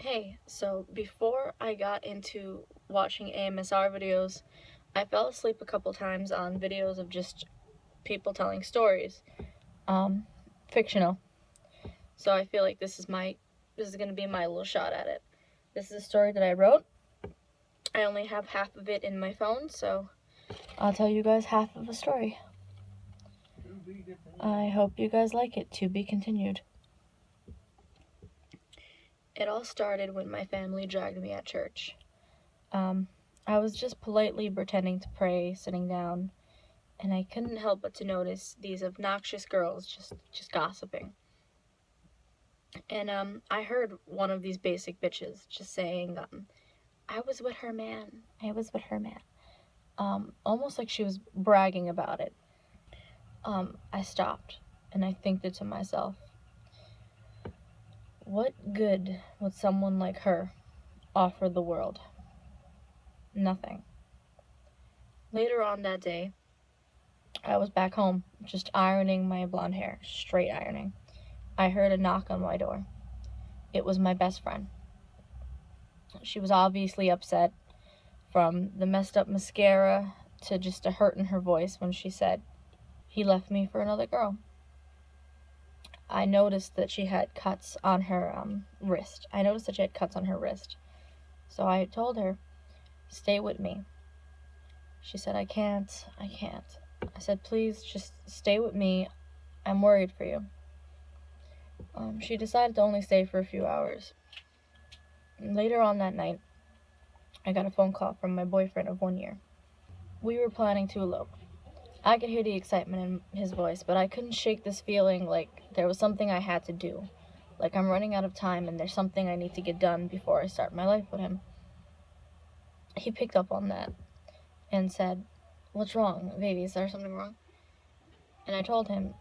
Hey, so before I got into watching AMSR videos, I fell asleep a couple times on videos of just people telling stories. Fictional. So I feel like this is gonna be my little shot at it. This is a story that I wrote. I only have half of it in my phone, so I'll tell you guys half of the story. I hope you guys like it. To be continued. It all started when my family dragged me at church. I was just politely pretending to pray, sitting down, and I couldn't help but to notice these obnoxious girls just gossiping. And I heard one of these basic bitches just saying, I was with her man. I was with her man. Almost like she was bragging about it. I stopped and I thinked to myself, what good would someone like her offer the world? Nothing. Later on that day, I was back home, just ironing my blonde hair, straight ironing. I heard a knock on my door. It was my best friend. She was obviously upset, from the messed up mascara to just a hurt in her voice when she said, he left me for another girl. I noticed that she had cuts on her wrist. So I told her, stay with me. She said, I can't. I said, please, just stay with me. I'm worried for you. She decided to only stay for a few hours. Later on that night, I got a phone call from my boyfriend of 1 year. We were planning to elope. I could hear the excitement in his voice, but I couldn't shake this feeling like there was something I had to do. Like I'm running out of time and there's something I need to get done before I start my life with him. He picked up on that and said, what's wrong, baby? Is there something wrong? And I told him,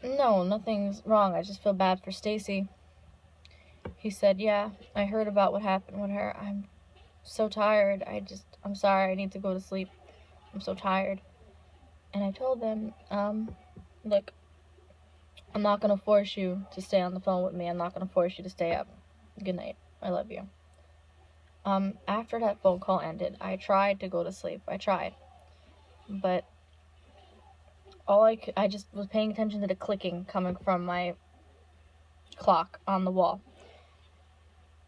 no, nothing's wrong. I just feel bad for Stacy. He said, yeah, I heard about what happened with her. I'm so tired. I'm sorry. I need to go to sleep. I'm so tired. And I told them, look, I'm not going to force you to stay on the phone with me. I'm not going to force you to stay up. Good night. I love you. After that phone call ended, I tried to go to sleep. I tried. But I just was paying attention to the clicking coming from my clock on the wall.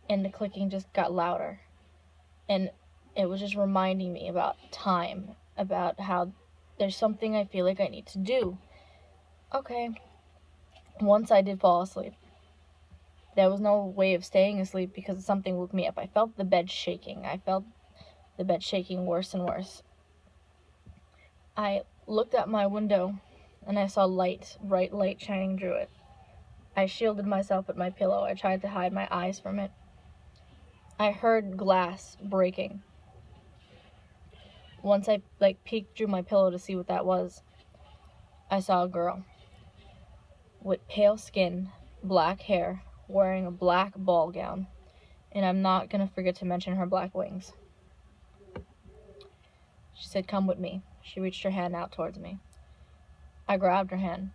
And the clicking just got louder. And it was just reminding me about time, about how there's something I feel like I need to do. Okay. Once I did fall asleep. There was no way of staying asleep because something woke me up. I felt the bed shaking. Worse and worse. I looked at my window and I saw bright light shining through it. I shielded myself with my pillow. I tried to hide my eyes from it. I heard glass breaking. Once I peeked through my pillow to see what that was, I saw a girl with pale skin, black hair, wearing a black ball gown, and I'm not gonna forget to mention her black wings. She said, come with me. She reached her hand out towards me. I grabbed her hand.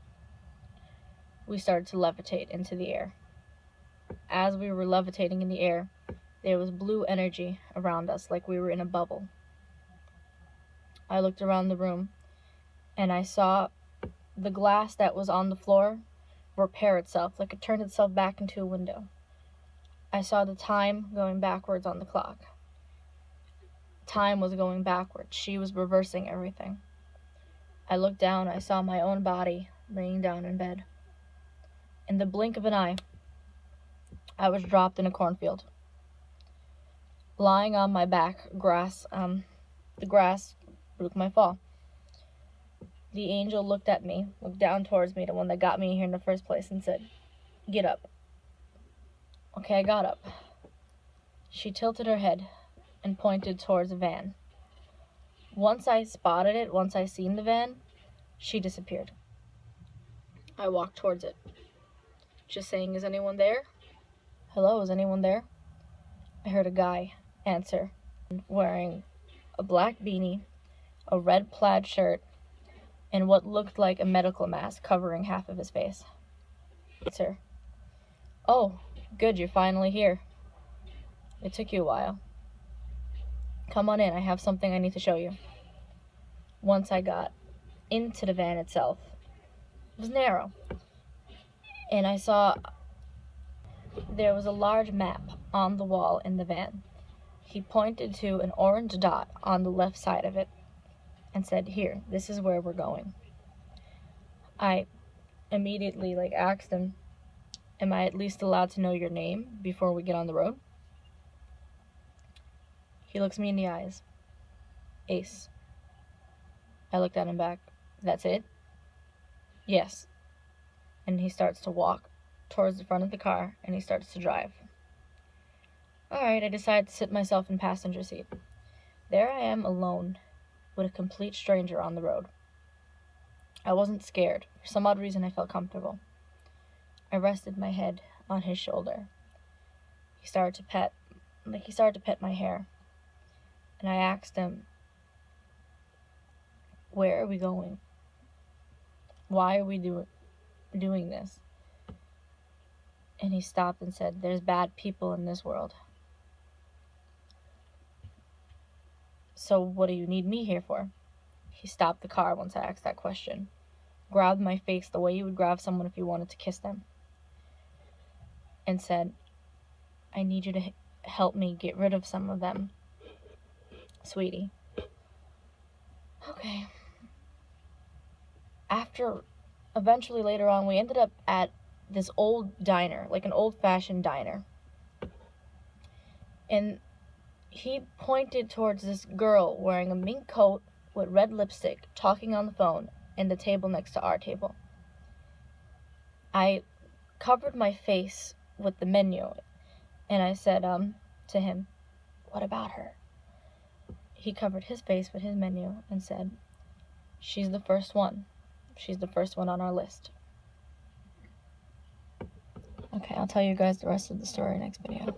We started to levitate into the air. As we were levitating in the air, there was blue energy around us like we were in a bubble. I looked around the room, and I saw the glass that was on the floor repair itself, like it turned itself back into a window. I saw the time going backwards on the clock. Time was going backwards. She was reversing everything. I looked down. I saw my own body laying down in bed. In the blink of an eye, I was dropped in a cornfield. Lying on my back, the grass broke my fall. The angel looked at me, looked down towards me, the one that got me here in the first place, and said, get up. Okay, I got up. She tilted her head and pointed towards a van. Once I spotted it, once I seen the van, she disappeared. I walked towards it, just saying, is anyone there? Hello, is anyone there? I heard a guy answer, wearing a black beanie, a red plaid shirt, and what looked like a medical mask covering half of his face. Answer. Oh, good, you're finally here. It took you a while. Come on in, I have something I need to show you. Once I got into the van itself, it was narrow, and I saw there was a large map on the wall in the van. He pointed to an orange dot on the left side of it and said, "Here, this is where we're going." I immediately asked him, "Am I at least allowed to know your name before we get on the road?" He looks me in the eyes. "Ace." I looked at him back. "That's it?" "Yes." And he starts to walk towards the front of the car, and he starts to drive. Alright, I decide to sit myself in passenger seat. There I am alone with a complete stranger on the road. I wasn't scared. For some odd reason, I felt comfortable. I rested my head on his shoulder. He started to pet my hair. And I asked him, "Where are we going? Why are we doing this?" And he stopped and said, "There's bad people in this world." "So what do you need me here for?" He stopped the car once I asked that question, grabbed my face the way you would grab someone if you wanted to kiss them, and said, "I need you to help me get rid of some of them, sweetie." Okay. Eventually later on, we ended up at this old diner, like an old-fashioned diner. And he pointed towards this girl wearing a mink coat with red lipstick, talking on the phone, and the table next to our table. I covered my face with the menu, and I said, to him, "What about her?" He covered his face with his menu and said, "She's the first one. She's the first one on our list." Okay, I'll tell you guys the rest of the story next video.